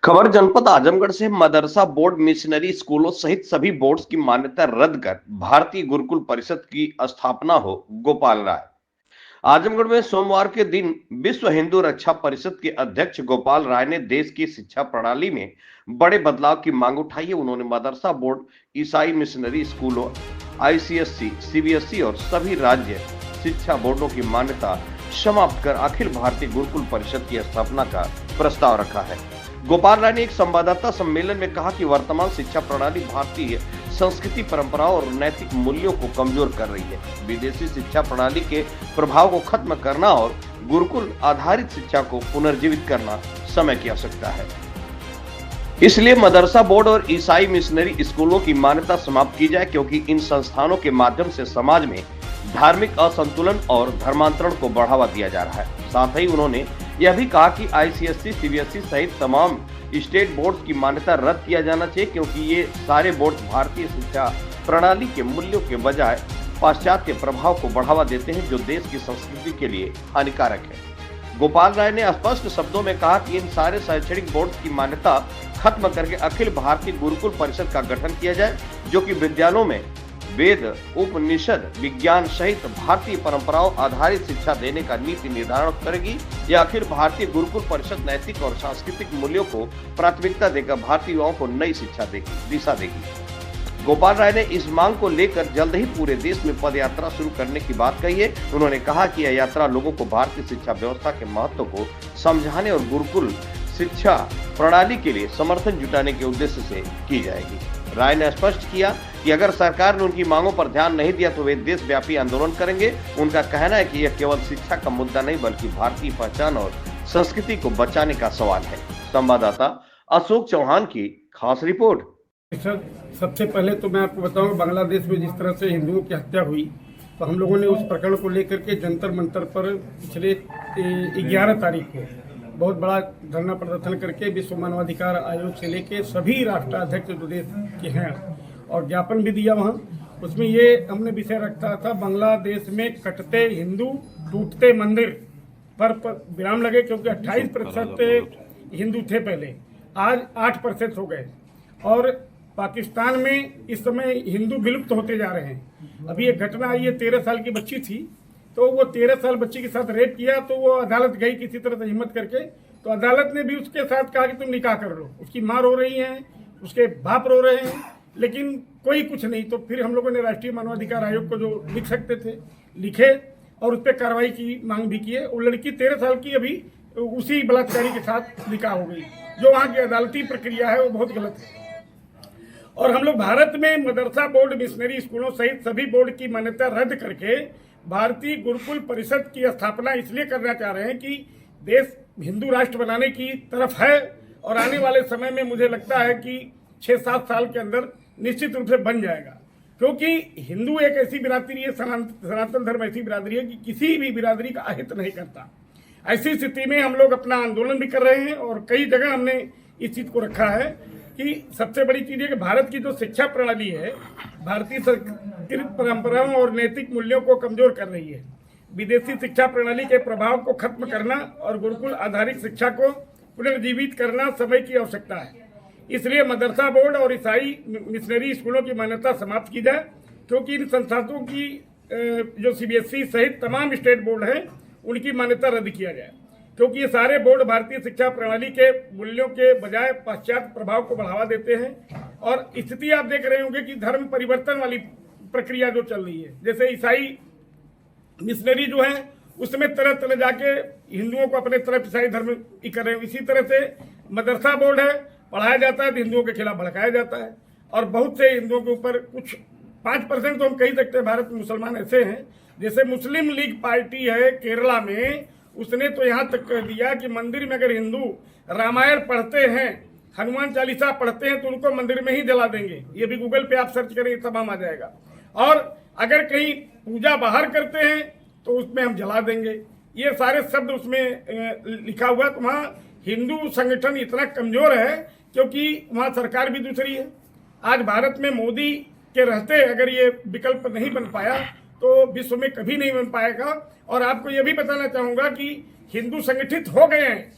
खबर जनपद आजमगढ़ से। मदरसा बोर्ड मिशनरी स्कूलों सहित सभी बोर्ड्स की मान्यता रद्द कर भारतीय गुरुकुल परिषद की स्थापना हो। गोपाल राय। आजमगढ़ में सोमवार के दिन विश्व हिंदू रक्षा परिषद के अध्यक्ष गोपाल राय ने देश की शिक्षा प्रणाली में बड़े बदलाव की मांग उठाई है। उन्होंने मदरसा बोर्ड, ईसाई मिशनरी स्कूलों, आईसीएसई, सीबीएसई और सभी राज्य शिक्षा बोर्डों की मान्यता समाप्त कर अखिल भारतीय गुरुकुल परिषद की स्थापना का प्रस्ताव रखा है। गोपाल राय ने एक संवाददाता सम्मेलन में कहा कि वर्तमान शिक्षा प्रणाली भारतीय संस्कृति, परंपराओं और नैतिक मूल्यों को कमजोर कर रही है। विदेशी शिक्षा प्रणाली के प्रभाव को खत्म करना और गुरुकुल आधारित शिक्षा को पुनर्जीवित करना समय की आवश्यकता है। इसलिए मदरसा बोर्ड और ईसाई मिशनरी स्कूलों की मान्यता समाप्त की जाए, क्योंकि इन संस्थानों के माध्यम से समाज में धार्मिक असंतुलन और धर्मांतरण को बढ़ावा दिया जा रहा है। साथ ही उन्होंने यह भी कहा कि आईसीएसई, सीबीएसई सहित तमाम स्टेट बोर्ड की मान्यता रद्द किया जाना चाहिए, क्योंकि ये सारे बोर्ड भारतीय शिक्षा प्रणाली के मूल्यों के बजाय पाश्चात्य प्रभाव को बढ़ावा देते हैं, जो देश की संस्कृति के लिए हानिकारक है। गोपाल राय ने स्पष्ट शब्दों में कहा कि इन सारे शैक्षणिक बोर्ड की मान्यता खत्म करके अखिल भारतीय गुरुकुल परिषद का गठन किया जाए, जो कि विद्यालयों में वेद, उपनिषद, विज्ञान सहित भारतीय परंपराओं आधारित शिक्षा देने का नीति निर्धारण करेगी। यह अखिल भारतीय गुरुकुल परिषद नैतिक और सांस्कृतिक मूल्यों को प्राथमिकता देकर भारतीय युवाओं को नई शिक्षा दिशा देगी। गोपाल राय ने इस मांग को लेकर जल्द ही पूरे देश में पद यात्रा शुरू करने की बात कही है। उन्होंने कहा कि यह यात्रा लोगों को भारतीय शिक्षा व्यवस्था के महत्व को समझाने और गुरुकुल शिक्षा प्रणाली के लिए समर्थन जुटाने के उद्देश्य से की जाएगी। राय ने स्पष्ट किया कि अगर सरकार ने उनकी मांगों पर ध्यान नहीं दिया तो वे देशव्यापी आंदोलन करेंगे। उनका कहना है कि यह केवल शिक्षा का मुद्दा नहीं, बल्कि भारतीय पहचान और संस्कृति को बचाने का सवाल है। संवाददाता अशोक चौहान की खास रिपोर्ट। सर, सबसे पहले तो मैं आपको बताऊं, बांग्लादेश में जिस तरह से हिंदुओं की हत्या हुई, तो हम लोगों ने उस प्रकरण को लेकर के जंतर मंतर पर पिछले 11 तारीख को बहुत बड़ा धरना प्रदर्शन करके विश्व मानवाधिकार आयोग से लेके सभी राष्ट्राध्यक्ष जो देश के हैं और ज्ञापन भी दिया वहाँ। उसमें ये हमने विषय रखा था, बांग्लादेश में कटते हिंदू, टूटते मंदिर पर विराम लगे, क्योंकि 28% हिंदू थे पहले, आज 8% हो गए। और पाकिस्तान में इस समय हिंदू विलुप्त होते जा रहे हैं। अभी एक घटना आई है, 13 साल की बच्ची थी, तो वो 13 साल बच्ची के साथ रेप किया, तो वो अदालत गई किसी तरह से हिम्मत करके, तो अदालत ने भी उसके साथ कहा कि तुम निकाह कर लो। उसकी माँ रो रही है, उसके बाप रो रहे हैं, लेकिन कोई कुछ नहीं। तो फिर हम लोगों ने राष्ट्रीय मानवाधिकार आयोग को जो लिख सकते थे लिखे और उस पर कार्रवाई की मांग भी की है। वो लड़की 13 साल की अभी उसी बलात्कारी के साथ निकाह हो गई। जो वहाँ की अदालती प्रक्रिया है वो बहुत गलत है। और हम लोग भारत में मदरसा बोर्ड, मिशनरी स्कूलों सहित सभी बोर्ड की मान्यता रद्द करके भारतीय गुरुकुल परिषद की स्थापना इसलिए करना चाह रहे हैं कि देश हिंदू राष्ट्र बनाने की तरफ है और आने वाले समय में मुझे लगता है कि 6-7 साल के अंदर निश्चित रूप से बन जाएगा। क्योंकि हिंदू एक ऐसी बिरादरी है, सनातन धर्म ऐसी बिरादरी है कि किसी भी बिरादरी का अहित नहीं करता। ऐसी स्थिति में हम लोग अपना आंदोलन भी कर रहे हैं और कई जगह हमने इस चीज़ को रखा है कि सबसे बड़ी चीज़ है कि भारत की जो शिक्षा प्रणाली है भारतीय संस्कृति, परंपराओं और नैतिक मूल्यों को कमजोर कर रही है। विदेशी शिक्षा प्रणाली के प्रभाव को खत्म करना और गुरुकुल आधारित शिक्षा को पुनर्जीवित करना समय की आवश्यकता है। इसलिए मदरसा बोर्ड और ईसाई मिशनरी स्कूलों की मान्यता समाप्त की जाए, क्योंकि इन संस्थानों की जो सीबीएसई सहित तमाम स्टेट बोर्ड हैं उनकी मान्यता रद्द किया जाए, क्योंकि ये सारे बोर्ड भारतीय शिक्षा प्रणाली के मूल्यों के बजाय पाश्चात्य प्रभाव को बढ़ावा देते हैं। और स्थिति आप देख रहे होंगे कि धर्म परिवर्तन वाली प्रक्रिया जो चल रही है, जैसे ईसाई मिशनरी जो है उसमें तरह तरह जाके हिंदुओं को अपने तरफ ईसाई धर्म कर रहे हैं। इसी तरह से मदरसा बोर्ड है, पढ़ाया जाता है तो हिंदुओं के खिलाफ भड़काया जाता है। और बहुत से हिंदुओं के ऊपर कुछ 5% तो हम कह सकते हैं भारत में मुसलमान ऐसे हैं, जैसे मुस्लिम लीग पार्टी है केरला में, उसने तो यहाँ तक कह दिया कि मंदिर में अगर हिंदू रामायण पढ़ते हैं, हनुमान चालीसा पढ़ते हैं तो उनको मंदिर में ही जला देंगे। ये भी गूगल पे आप सर्च करें तमाम आ जाएगा। और अगर कहीं पूजा बाहर करते हैं तो उसमें हम जला देंगे, ये सारे शब्द उसमें लिखा हुआ। तो वहाँ हिंदू संगठन इतना कमजोर है क्योंकि वहाँ सरकार भी दूसरी है। आज भारत में मोदी के रहते अगर ये विकल्प नहीं बन पाया तो विश्व में कभी नहीं बन पाएगा। और आपको ये भी बताना चाहूँगा कि हिंदू संगठित हो गए हैं।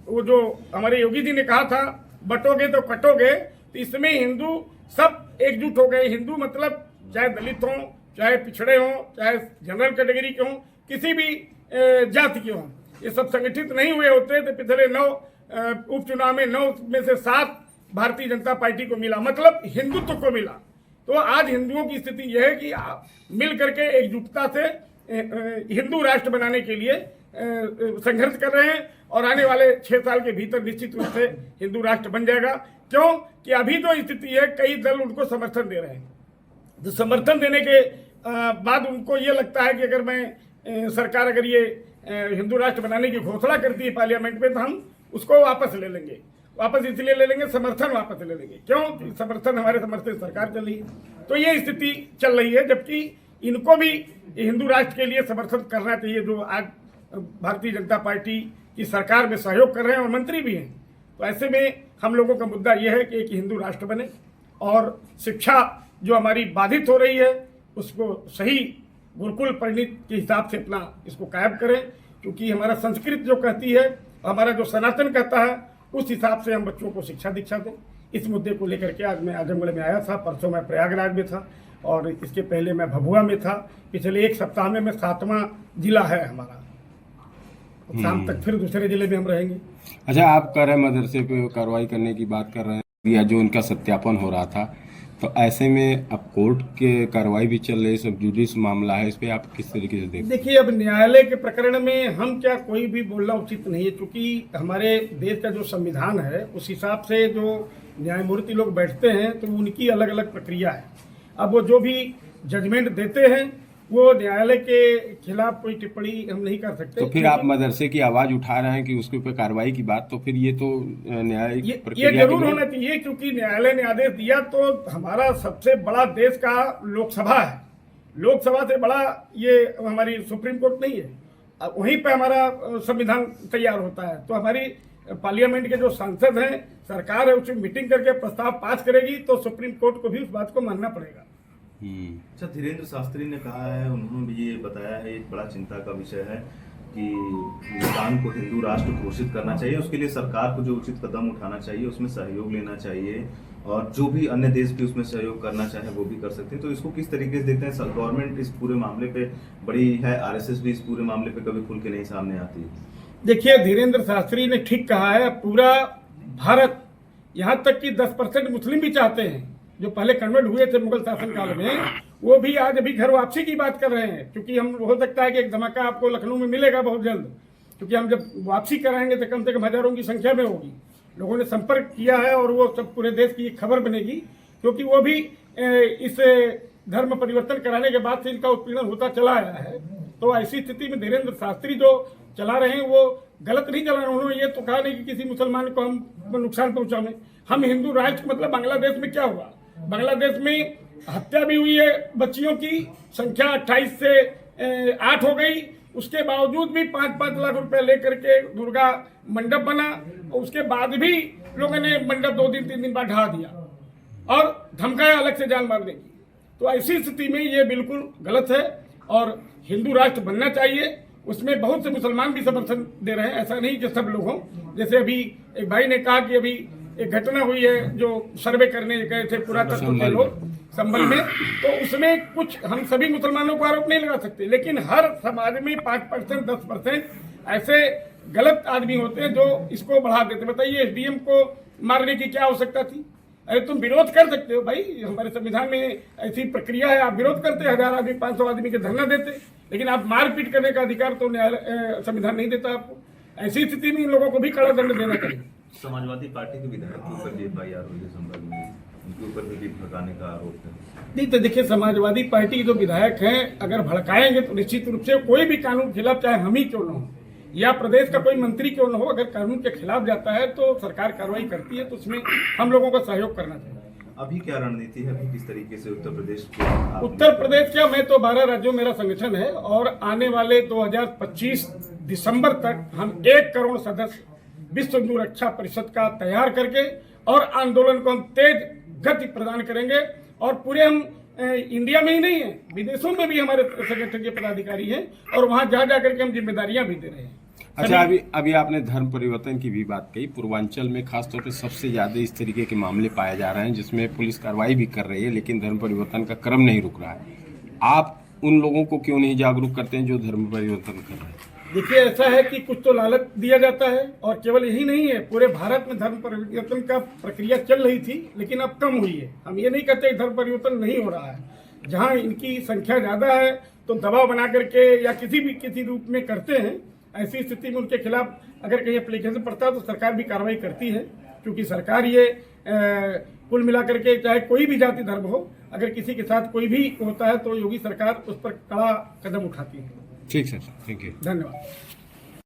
वो जो हमारे योगी जी ने कहा था बटोगे तो कटोगे, तो इसमें हिंदू सब एकजुट हो गए। हिंदू मतलब चाहे दलित हों, चाहे पिछड़े हों, चाहे जनरल कैटेगरी के हों, किसी भी जाति के हों, ये सब संगठित नहीं हुए होते तो पिछले 9 उपचुनाव में 9 में से 7 भारतीय जनता पार्टी को मिला, मतलब हिंदुत्व को मिला। तो आज हिंदुओं की स्थिति यह है कि आप मिल करके एकजुटता से हिंदू राष्ट्र बनाने के लिए संघर्ष कर रहे हैं और आने वाले 6 साल के भीतर निश्चित रूप से हिंदू राष्ट्र बन जाएगा। क्यों कि अभी जो स्थिति है, कई दल उनको समर्थन दे रहे हैं। जो समर्थन देने के बाद उनको ये लगता है कि अगर मैं सरकार अगर ये हिंदू राष्ट्र बनाने की घोषणा करती है पार्लियामेंट में तो हम उसको वापस ले लेंगे। वापस इसलिए ले लेंगे, समर्थन वापस ले लेंगे। क्यों? समर्थन हमारे समर्थन सरकार चल रही है। तो ये स्थिति चल रही है, जबकि इनको भी हिंदू राष्ट्र के लिए समर्थन करना चाहिए जो आज भारतीय जनता पार्टी की सरकार में सहयोग कर रहे हैं और मंत्री भी हैं। तो ऐसे में हम लोगों का मुद्दा यह है कि एक हिंदू राष्ट्र बने और शिक्षा जो हमारी बाधित हो रही है उसको सही गुरुकुल परिणित के हिसाब से अपना इसको कायम करें, क्योंकि हमारा संस्कृत जो कहती है, हमारा जो सनातन कहता है, उस हिसाब से हम बच्चों को शिक्षा दीक्षा दें। इस मुद्दे को लेकर के आज मैं आजमगढ़ में आया था, परसों मैं प्रयागराज में था और इसके पहले मैं भभुआ में था। पिछले 1 सप्ताह में 7वां जिला है हमारा। शाम तक फिर दूसरे जिले में हम रहेंगे। अच्छा, आप कह रहे मदरसे पे कार्रवाई करने की बात कर रहे हैं या जो उनका सत्यापन हो रहा था, तो ऐसे में अब कोर्ट के कार्रवाई भी चल रही है, सब जुडिस मामला है, इस पे आप किस तरीके से देखते? देखिए, अब न्यायालय के प्रकरण में हम क्या कोई भी बोलना उचित नहीं है, क्योंकि हमारे देश का जो संविधान है उस हिसाब से जो न्यायमूर्ति लोग बैठते हैं तो उनकी अलग अलग प्रक्रिया है। अब वो जो भी जजमेंट देते हैं वो न्यायालय के खिलाफ कोई टिप्पणी हम नहीं कर सकते। तो फिर आप मदरसे की आवाज उठा रहे हैं कि उसके ऊपर कार्रवाई की बात, तो फिर ये तो न्याय ये जरूर होना चाहिए, क्योंकि न्यायालय ने आदेश दिया। तो हमारा सबसे बड़ा देश का लोकसभा है, लोकसभा से बड़ा ये हमारी सुप्रीम कोर्ट नहीं है। वहीं पे हमारा संविधान तैयार होता है। तो हमारी पार्लियामेंट के जो सांसद हैं, सरकार है, उसमें मीटिंग करके प्रस्ताव पास करेगी तो सुप्रीम कोर्ट को भी उस बात को मानना पड़ेगा। अच्छा, धीरेन्द्र शास्त्री ने कहा है, उन्होंने भी ये बताया है, एक बड़ा चिंता का विषय है कि हिंदुस्तान को हिंदू राष्ट्र घोषित करना चाहिए। उसके लिए सरकार को जो उचित कदम उठाना चाहिए, उसमें सहयोग लेना चाहिए और जो भी अन्य देश भी उसमें सहयोग करना चाहे वो भी कर सकते हैं। तो इसको किस तरीके से देखते हैं? गवर्नमेंट इस पूरे मामले पे बड़ी है, आरएसएस भी इस पूरे मामले पे कभी खुल के नहीं सामने आती। देखिए, धीरेन्द्र शास्त्री ने ठीक कहा है। पूरा भारत, यहाँ तक कि 10% मुस्लिम भी चाहते हैं, जो पहले कन्वर्ट हुए थे मुगल शासन काल में, वो भी आज अभी घर वापसी की बात कर रहे हैं। क्योंकि हम हो सकता है कि एक धमाका आपको लखनऊ में मिलेगा बहुत जल्द, क्योंकि हम जब वापसी कराएंगे तो कम से कम हजारों की संख्या में होगी। लोगों ने संपर्क किया है और वो सब पूरे देश की एक खबर बनेगी, क्योंकि वो भी इस धर्म परिवर्तन कराने के बाद से इनका उत्पीड़न होता चला आया है। तो ऐसी स्थिति में धीरेन्द्र शास्त्री जो चला रहे हैं वो गलत नहीं चला रहे। उन्होंने ये तो कहा नहीं कि किसी मुसलमान को हम नुकसान पहुंचाने। हम हिंदू राष्ट्र, मतलब बांग्लादेश में क्या हुआ, बांग्लादेश में हत्या भी हुई है बच्चियों की, संख्या 28 से 8 हो गई। उसके बावजूद भी 5-5 लाख रुपए लेकर के दुर्गा मंडप बना और उसके बाद भी लोगों ने मंडप 2 दिन 3 दिन बाद ढा दिया और धमकाया अलग से जान मारने की। तो ऐसी स्थिति में ये बिल्कुल गलत है और हिंदू राष्ट्र बनना चाहिए। उसमें बहुत से मुसलमान भी समर्थन दे रहे हैं, ऐसा नहीं कि सब लोग हों। जैसे अभी एक भाई ने कहा कि अभी एक घटना हुई है जो सर्वे करने गए थे पुरातत्व के लोग संभल में, तो उसमें कुछ हम सभी मुसलमानों को आरोप नहीं लगा सकते, लेकिन हर समाज में 5% 10% ऐसे गलत आदमी होते हैं जो इसको बढ़ा देते। बताइए, एसडीएम को मारने की क्या आवश्यकता थी? अरे तुम विरोध कर सकते हो भाई, हमारे संविधान में ऐसी प्रक्रिया है, आप विरोध करते, 1000 आदमी 500 आदमी के धरना देते, लेकिन आप मारपीट करने का अधिकार तो न्यायालय संविधान नहीं देता आपको। ऐसी स्थिति में इन लोगों को भी कड़ा दंड देना चाहिए। समाजवादी पार्टी के विधायक के ऊपर भी एफआईआर हुई है संभल में, उनके ऊपर भी भड़काने का आरोप है। नहीं तो देखिए, समाजवादी पार्टी के जो विधायक हैं अगर भड़काएंगे तो निश्चित रूप से कोई भी कानून के खिलाफ, चाहे हम ही क्यों न हो या प्रदेश का कोई मंत्री क्यों न हो, अगर कानून के खिलाफ जाता है तो सरकार कार्रवाई करती है, तो उसमें हम लोगों को सहयोग करना चाहिए। अभी क्या रणनीति है, अभी किस तरीके से उत्तर प्रदेश के उत्तर प्रदेश क्या, मैं तो 12 राज्यों मेरा संगठन है और आने वाले 2025 दिसंबर तक हम 1 करोड़ सदस्य विश्व हिंदू रक्षा परिषद का तैयार करके और आंदोलन को हम तेज गति प्रदान करेंगे। और पूरे हम इंडिया में ही नहीं है, विदेशों में भी हमारे संगठन के पदाधिकारी हैं और वहां जा करके हम जिम्मेदारियां भी दे रहे हैं। अच्छा, अभी आपने धर्म परिवर्तन की भी बात कही। पूर्वांचल में खासतौर पे सबसे ज्यादा इस तरीके के मामले पाए जा रहे हैं, जिसमें पुलिस कार्रवाई भी कर रही है, लेकिन धर्म परिवर्तन का क्रम नहीं रुक रहा है। आप उन लोगों को क्यों नहीं जागरूक करते हैं जो धर्म परिवर्तन कर रहे हैं? देखिए, ऐसा है कि कुछ तो लालच दिया जाता है और केवल यही नहीं है, पूरे भारत में धर्म परिवर्तन का प्रक्रिया चल रही थी लेकिन अब कम हुई है। हम ये नहीं कहते धर्म परिवर्तन नहीं हो रहा है, जहाँ इनकी संख्या ज्यादा है तो दबाव बना करके या किसी रूप में करते हैं। ऐसी स्थिति में उनके खिलाफ अगर कहीं एप्लीकेशन पड़ता है तो सरकार भी कार्रवाई करती है, क्योंकि सरकार ये कुल मिलाकर के चाहे कोई भी जाति धर्म हो, अगर किसी के साथ कोई भी होता है तो योगी सरकार उस पर कड़ा कदम उठाती है। ठीक सर, थैंक यू, धन्यवाद।